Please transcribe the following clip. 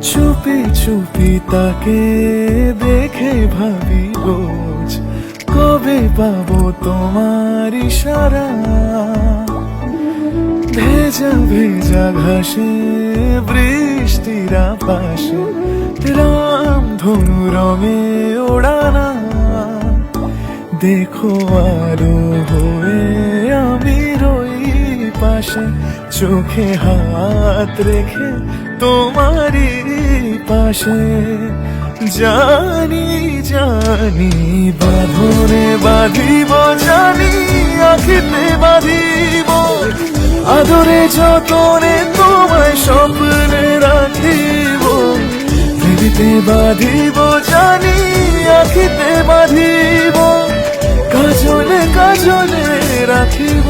চুপি চুপি তাকে দেখে ভাবি রোজ, কবে পাবো তোমার ইশারা। ভেজা ভেজা ঘাসে বৃষ্টির পাশে রামধনু রঙে ওড়ানা। দেখো আলো হয়ে আমি রই পাশে, চোখে হাত রেখে তোমারই পাশে। জানি জানি বাঁধনে বাঁধিব, জানি আখিতে বাঁধিব, আদরে যতনে তোমায় স্বপ্নে রাখিব। হৃদিতে বাঁধিব, জানি আখিতে বাঁধিব, কাজলে কাজলে রাখিব।